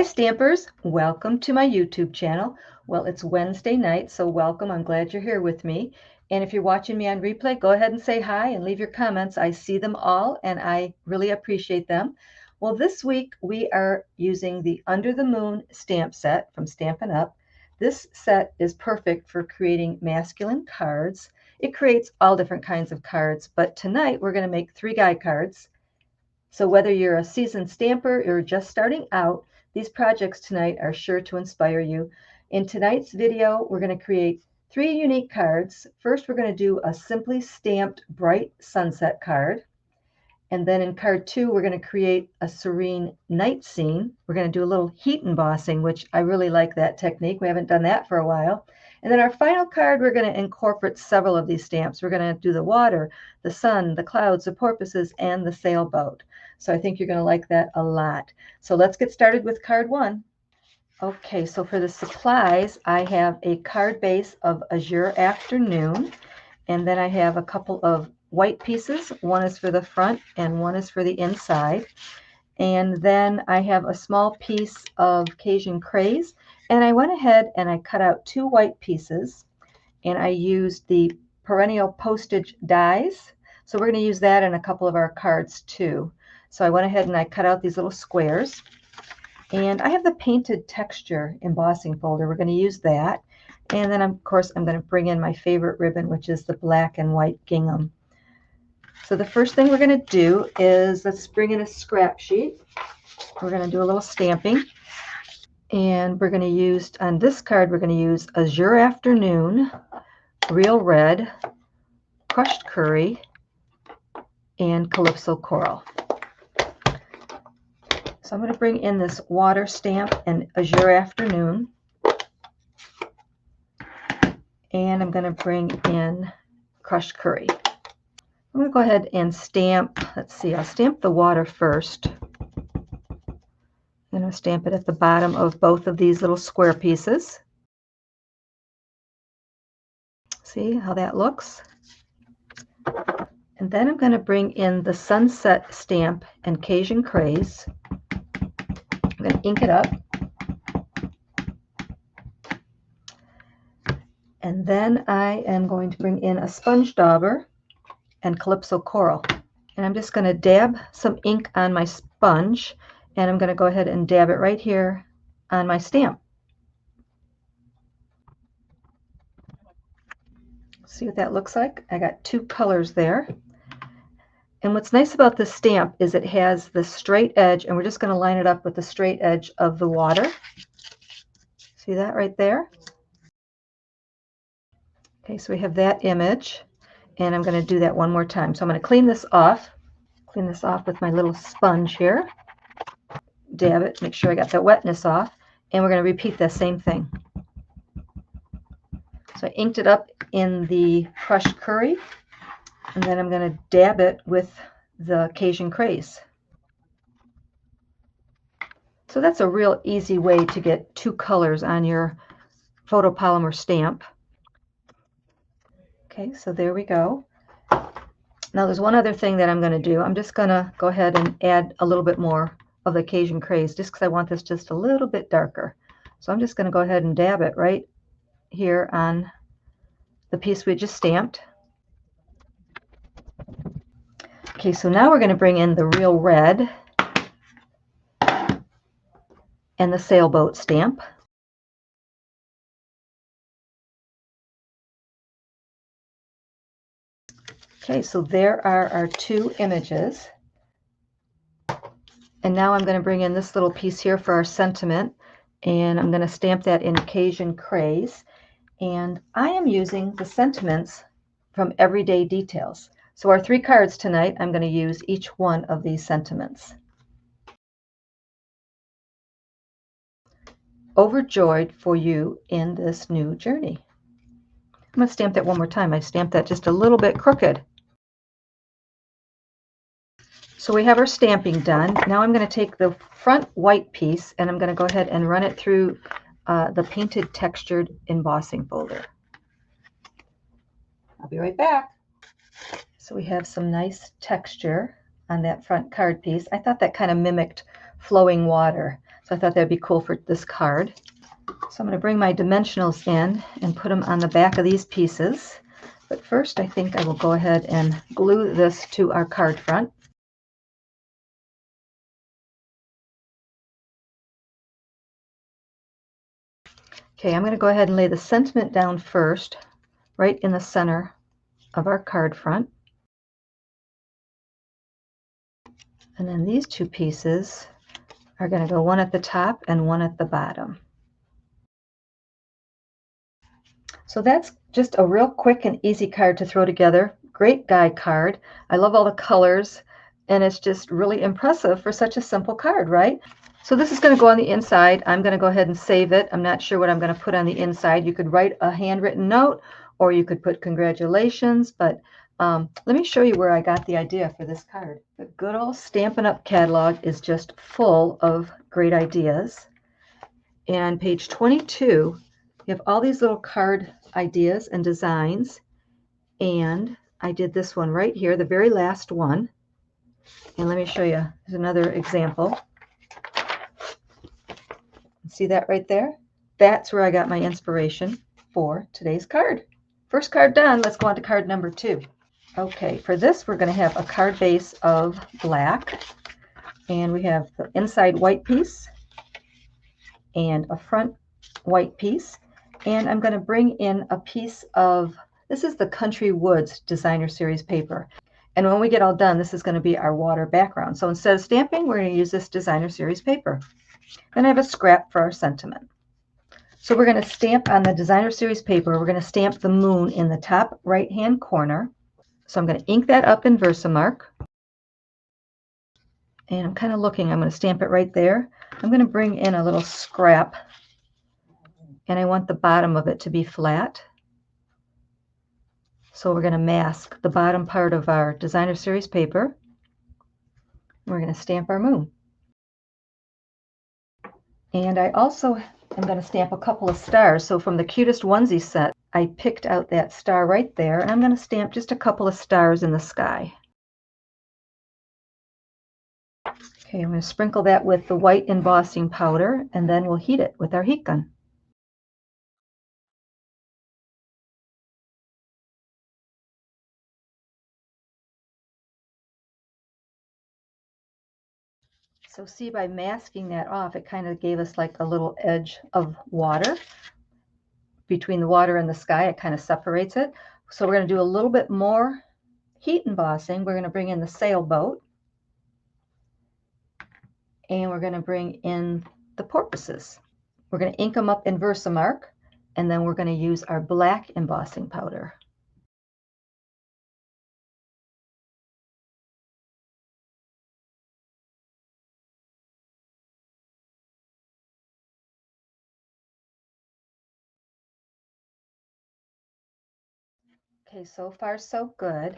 Hi Stampers, welcome to my YouTube channel. Well, it's Wednesday night, so welcome. I'm glad you're here with me. And if you're watching me on replay, go ahead and say hi and leave your comments. I see them all and I really appreciate them. Well, this week we are using the Under the Moon stamp set from Stampin' Up. This set is perfect for creating masculine cards. It creates all different kinds of cards, but tonight we're going to make 3 guide cards. So whether you're a seasoned stamper or just starting out, these projects tonight are sure to inspire you. In tonight's video, we're going to create 3 unique cards. First, we're going to do a simply stamped bright sunset card. And then in card 2, we're going to create a serene night scene. We're going to do a little heat embossing, which I really like that technique. We haven't done that for a while. And then our final card, we're going to incorporate several of these stamps. We're going to do the water, the sun, the clouds, the porpoises, and the sailboat. So I think you're going to like that a lot. So let's get started with card 1. Okay, so for the supplies, I have a card base of Azure Afternoon, and then I have a couple of white pieces. One is for the front and one is for the inside. And then I have a small piece of Cajun Craze, and I went ahead and I cut out 2 white pieces, and I used the perennial postage dies. So we're going to use that in a couple of our cards too. So I went ahead and I cut out these little squares, and I have the painted texture embossing folder. We're going to use that. And then of course I'm going to bring in my favorite ribbon, which is the black and white gingham. So the first thing we're going to do is let's bring in a scrap sheet. We're going to do a little stamping. And we're going to use, on this card, we're going to use Azure Afternoon, Real Red, Crushed Curry, and Calypso Coral. So I'm going to bring in this water stamp and Azure Afternoon. And I'm going to bring in Crushed Curry. I'm going to go ahead and stamp, let's see, I'll stamp the water first. I'm going to stamp it at the bottom of both of these little square pieces. See how that looks? And then I'm going to bring in the Sunset stamp and Cajun Craze. I'm going to ink it up. And then I am going to bring in a sponge dauber and Calypso Coral. And I'm just going to dab some ink on my sponge, and I'm going to go ahead and dab it right here on my stamp. See what that looks like? I got 2 colors there. And what's nice about this stamp is it has the straight edge, and we're just going to line it up with the straight edge of the water. See that right there? Okay, so we have that image, and I'm going to do that one more time. So I'm going to clean this off with my little sponge here. Dab it, make sure I got the wetness off, and we're going to repeat that same thing. So I inked it up in the Crushed Curry, and then I'm going to dab it with the Cajun Craze. So that's a real easy way to get 2 colors on your photopolymer stamp. Okay, so there we go. Now there's one other thing that I'm going to do. I'm just going to go ahead and add a little bit more of the Cajun Craze, just because I want this just a little bit darker. So I'm just going to go ahead and dab it right here on the piece we just stamped. Okay, so now we're going to bring in the Real Red and the Sailboat stamp. Okay, so there are our 2 images. And now I'm going to bring in this little piece here for our sentiment, and I'm going to stamp that in Cajun Craze. And I am using the sentiments from Everyday Details. So our 3 cards tonight, I'm going to use each one of these sentiments. Overjoyed for you in this new journey. I'm going to stamp that one more time. I stamped that just a little bit crooked. So we have our stamping done. Now I'm going to take the front white piece and I'm going to go ahead and run it through the painted textured embossing folder. I'll be right back. So we have some nice texture on that front card piece. I thought that kind of mimicked flowing water. So I thought that'd be cool for this card. So I'm going to bring my dimensionals in and put them on the back of these pieces. But first, I think I will go ahead and glue this to our card front. Okay, I'm going to go ahead and lay the sentiment down first, right in the center of our card front. And then these two pieces are going to go one at the top and one at the bottom. So that's just a real quick and easy card to throw together. Great guide card. I love all the colors, and it's just really impressive for such a simple card, right? So this is going to go on the inside. I'm going to go ahead and save it. I'm not sure what I'm going to put on the inside. You could write a handwritten note, or you could put congratulations, but let me show you where I got the idea for this card. The good old Stampin' Up! Catalog is just full of great ideas. And on page 22, you have all these little card ideas and designs. And I did this one right here, the very last one. And let me show you. There's another example. See that right there? That's where I got my inspiration for today's card. First card done. Let's go on to card number 2. Okay, for this we're going to have a card base of black. And we have the inside white piece and a front white piece. And I'm going to bring in a piece of, this is the Country Woods Designer Series paper. And when we get all done, this is going to be our water background. So instead of stamping, we're going to use this Designer Series paper. Then I have a scrap for our sentiment. So we're going to stamp on the Designer Series paper. We're going to stamp the moon in the top right-hand corner. So I'm going to ink that up in Versamark. And I'm kind of looking. I'm going to stamp it right there. I'm going to bring in a little scrap. And I want the bottom of it to be flat. So we're going to mask the bottom part of our Designer Series paper. We're going to stamp our moon. And I also am going to stamp a couple of stars. So from the Cutest Onesie set, I picked out that star right there. And I'm going to stamp just a couple of stars in the sky. Okay, I'm going to sprinkle that with the white embossing powder, and then we'll heat it with our heat gun. So see, by masking that off, it kind of gave us like a little edge of water. Between the water and the sky, it kind of separates it. So we're going to do a little bit more heat embossing. We're going to bring in the sailboat. And we're going to bring in the porpoises. We're going to ink them up in Versamark, and then we're going to use our black embossing powder. Okay, so far so good.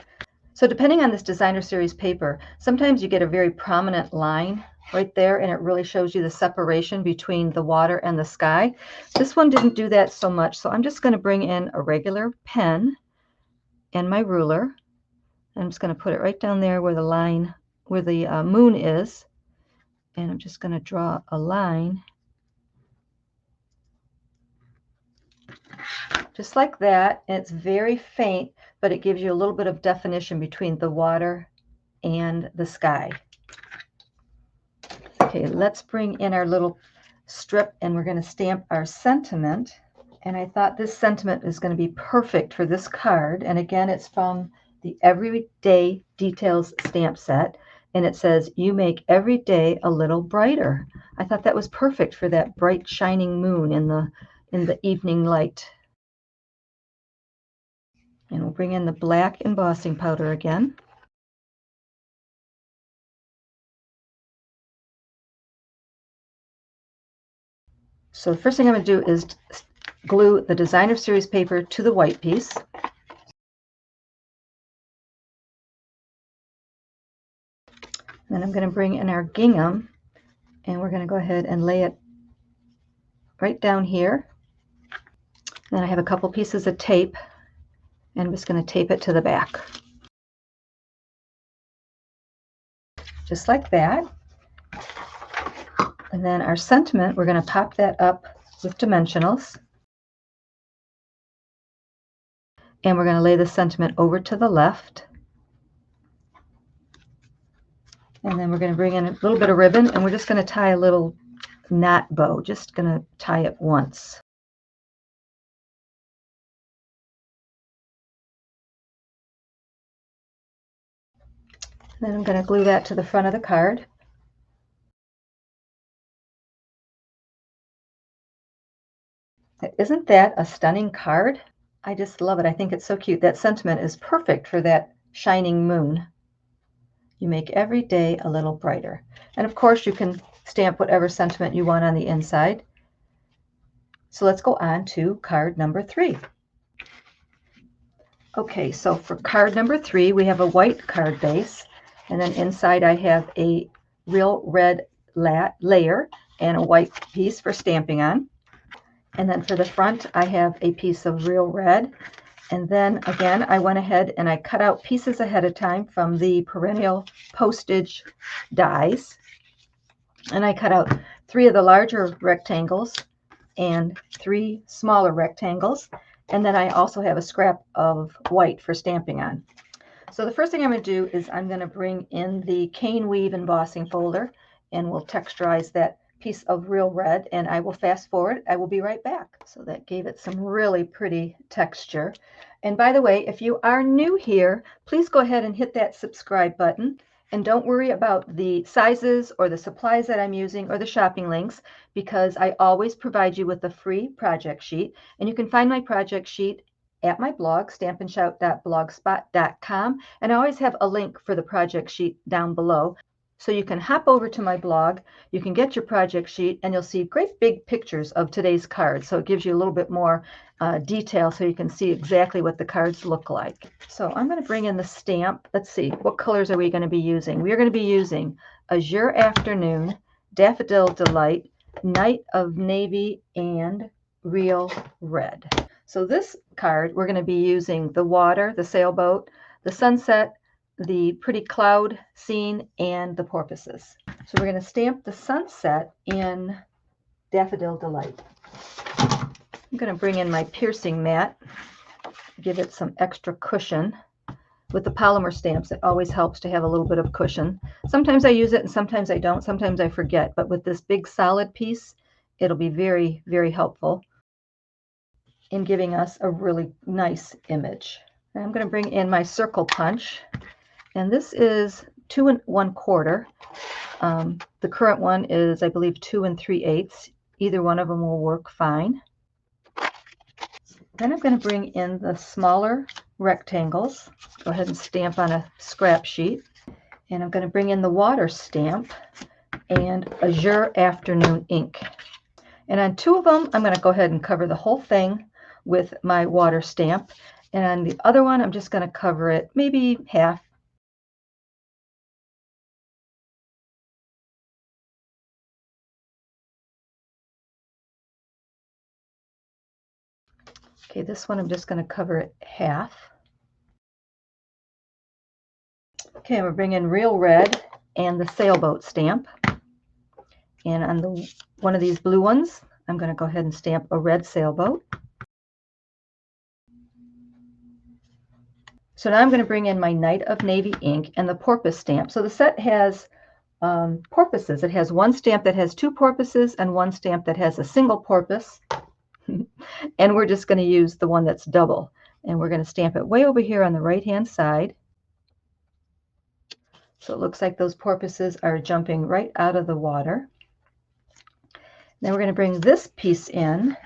So depending on this Designer Series paper, sometimes you get a very prominent line right there, and it really shows you the separation between the water and the sky. This one didn't do that so much, so I'm just going to bring in a regular pen and my ruler. I'm just going to put it right down there where the line, where the moon is, and I'm just going to draw a line just like that. And it's very faint, but it gives you a little bit of definition between the water and the sky. Okay, let's bring in our little strip, and we're going to stamp our sentiment. And I thought this sentiment is going to be perfect for this card. And again, it's from the Everyday Details stamp set. And it says, "You make every day a little brighter." I thought that was perfect for that bright shining moon in the evening light. And we'll bring in the black embossing powder again. So the first thing I'm going to do is glue the Designer Series paper to the white piece. Then I'm going to bring in our gingham, and we're going to go ahead and lay it right down here. Then I have a couple pieces of tape, and I'm just going to tape it to the back. Just like that. And then our sentiment, we're going to pop that up with dimensionals. And we're going to lay the sentiment over to the left. And then we're going to bring in a little bit of ribbon, and we're just going to tie a little knot bow. Just going to tie it once. Then I'm going to glue that to the front of the card. Isn't that a stunning card? I just love it. I think it's so cute. That sentiment is perfect for that shining moon. You make every day a little brighter. And of course, you can stamp whatever sentiment you want on the inside. So let's go on to card number 3. Okay, so for card number 3, we have a white card base. And then inside I have a real red layer and a white piece for stamping on. And then for the front, I have a piece of real red. And then again, I went ahead and I cut out pieces ahead of time from the perennial postage dies. And I cut out 3 of the larger rectangles and 3 smaller rectangles. And then I also have a scrap of white for stamping on. So the first thing I'm going to do is I'm going to bring in the cane weave embossing folder, and we'll texturize that piece of real red, and I will fast forward. I will be right back. So that gave it some really pretty texture. And by the way, if you are new here, please go ahead and hit that subscribe button. And don't worry about the sizes or the supplies that I'm using or the shopping links, because I always provide you with a free project sheet. And you can find my project sheet at my blog, stampinshout.blogspot.com. And I always have a link for the project sheet down below. So you can hop over to my blog, you can get your project sheet, and you'll see great big pictures of today's cards. So it gives you a little bit more detail so you can see exactly what the cards look like. So I'm going to bring in the stamp. Let's see, what colors are we going to be using? We are going to be using Azure Afternoon, Daffodil Delight, Night of Navy, and Real Red. So this card, we're going to be using the water, the sailboat, the sunset, the pretty cloud scene, and the porpoises. So we're going to stamp the sunset in Daffodil Delight. I'm going to bring in my piercing mat, give it some extra cushion. With the polymer stamps, it always helps to have a little bit of cushion. Sometimes I use it and sometimes I don't. Sometimes I forget. But with this big solid piece, it'll be very, very helpful in giving us a really nice image. And I'm going to bring in my circle punch. And this is 2 1/4. The current one is, I believe, 2 3/8. Either one of them will work fine. Then I'm going to bring in the smaller rectangles. Go ahead and stamp on a scrap sheet. And I'm going to bring in the water stamp and Azure Afternoon ink. And on 2 of them, I'm going to go ahead and cover the whole thing with my water stamp. And on the other one, I'm just going to cover it maybe half. Okay, this one I'm just going to cover it half. Okay, I'm going to bring in Real Red and the sailboat stamp. And on one of these blue ones, I'm going to go ahead and stamp a red sailboat. So now I'm going to bring in my Night of Navy ink and the porpoise stamp. So the set has porpoises. It has one stamp that has 2 porpoises and one stamp that has a single porpoise. And we're just going to use the one that's double. And we're going to stamp it way over here on the right-hand side. So it looks like those porpoises are jumping right out of the water. Then we're going to bring this piece in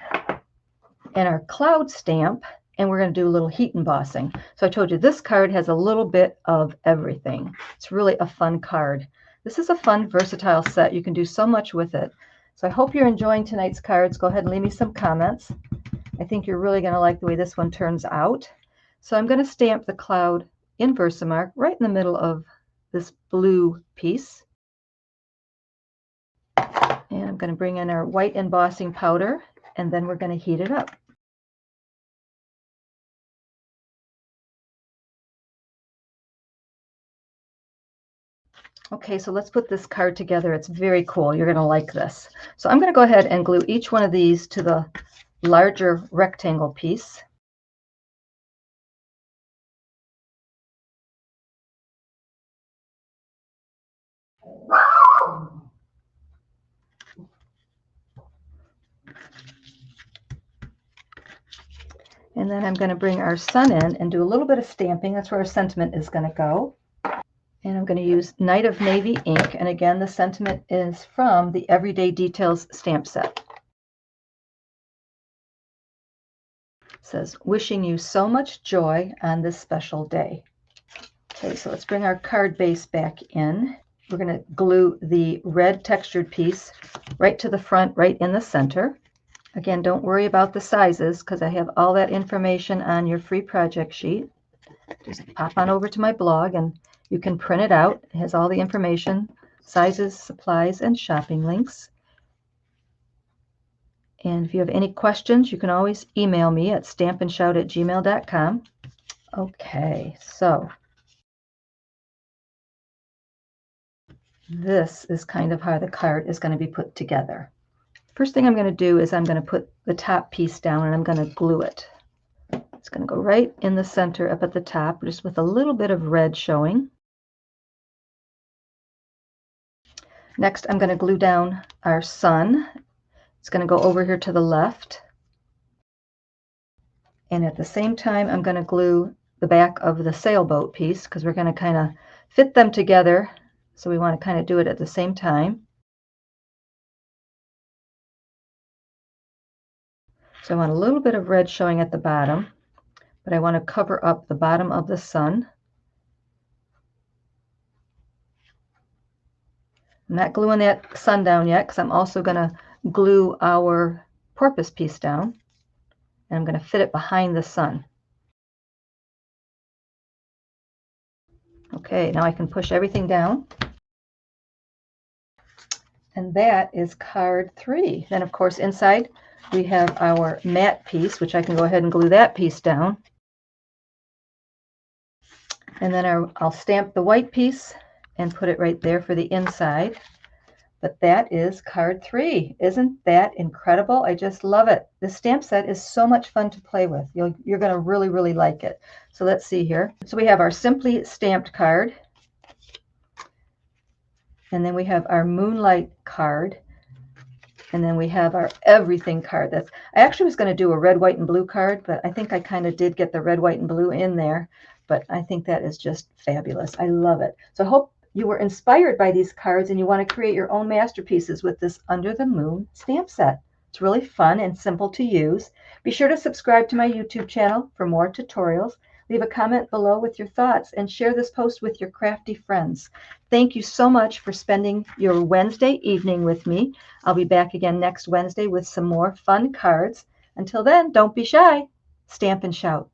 and our cloud stamp, and we're going to do a little heat embossing. So I told you this card has a little bit of everything. It's really a fun card. This is a fun, versatile set. You can do so much with it. So I hope you're enjoying tonight's cards. Go ahead and leave me some comments. I think you're really going to like the way this one turns out. So I'm going to stamp the cloud in Versamark right in the middle of this blue piece. And I'm going to bring in our white embossing powder, and then we're going to heat it up. Okay, so let's put this card together. It's very cool. You're going to like this. So I'm going to go ahead and glue each one of these to the larger rectangle piece. And then I'm going to bring our sun in and do a little bit of stamping. That's where our sentiment is going to go. And I'm going to use Night of Navy ink. And again, the sentiment is from the Everyday Details stamp set. It says, wishing you so much joy on this special day. Okay, so let's bring our card base back in. We're going to glue the red textured piece right to the front, right in the center. Again, don't worry about the sizes because I have all that information on your free project sheet. Just pop on over to my blog and you can print it out. It has all the information, sizes, supplies, and shopping links. And if you have any questions, you can always email me at stampinshout@gmail.com. Okay, so this is kind of how the card is going to be put together. First thing I'm going to do is I'm going to put the top piece down and I'm going to glue it. It's going to go right in the center up at the top, just with a little bit of red showing. Next, I'm going to glue down our sun. It's going to go over here to the left. And at the same time, I'm going to glue the back of the sailboat piece because we're going to kind of fit them together. So we want to kind of do it at the same time. So I want a little bit of red showing at the bottom, but I want to cover up the bottom of the sun. I'm not gluing that sun down yet because I'm also going to glue our porpoise piece down. And I'm going to fit it behind the sun. Okay, now I can push everything down. And that is card 3. Then, of course, inside we have our matte piece, which I can go ahead and glue that piece down. And then I'll stamp the white piece and put it right there for the inside. But that is card 3. Isn't that incredible? I just love it. This stamp set is so much fun to play with. You're going to really, really like it. So let's see here. So we have our Simply Stamped card. And then we have our Moonlight card. And then we have our Everything card. I actually was going to do a red, white, and blue card, but I think I kind of did get the red, white, and blue in there. But I think that is just fabulous. I love it. So I hope you were inspired by these cards and you want to create your own masterpieces with this Under the Moon stamp set. It's really fun and simple to use. Be sure to subscribe to my YouTube channel for more tutorials. Leave a comment below with your thoughts and share this post with your crafty friends. Thank you so much for spending your Wednesday evening with me. I'll be back again next Wednesday with some more fun cards. Until then, don't be shy. Stamp and shout.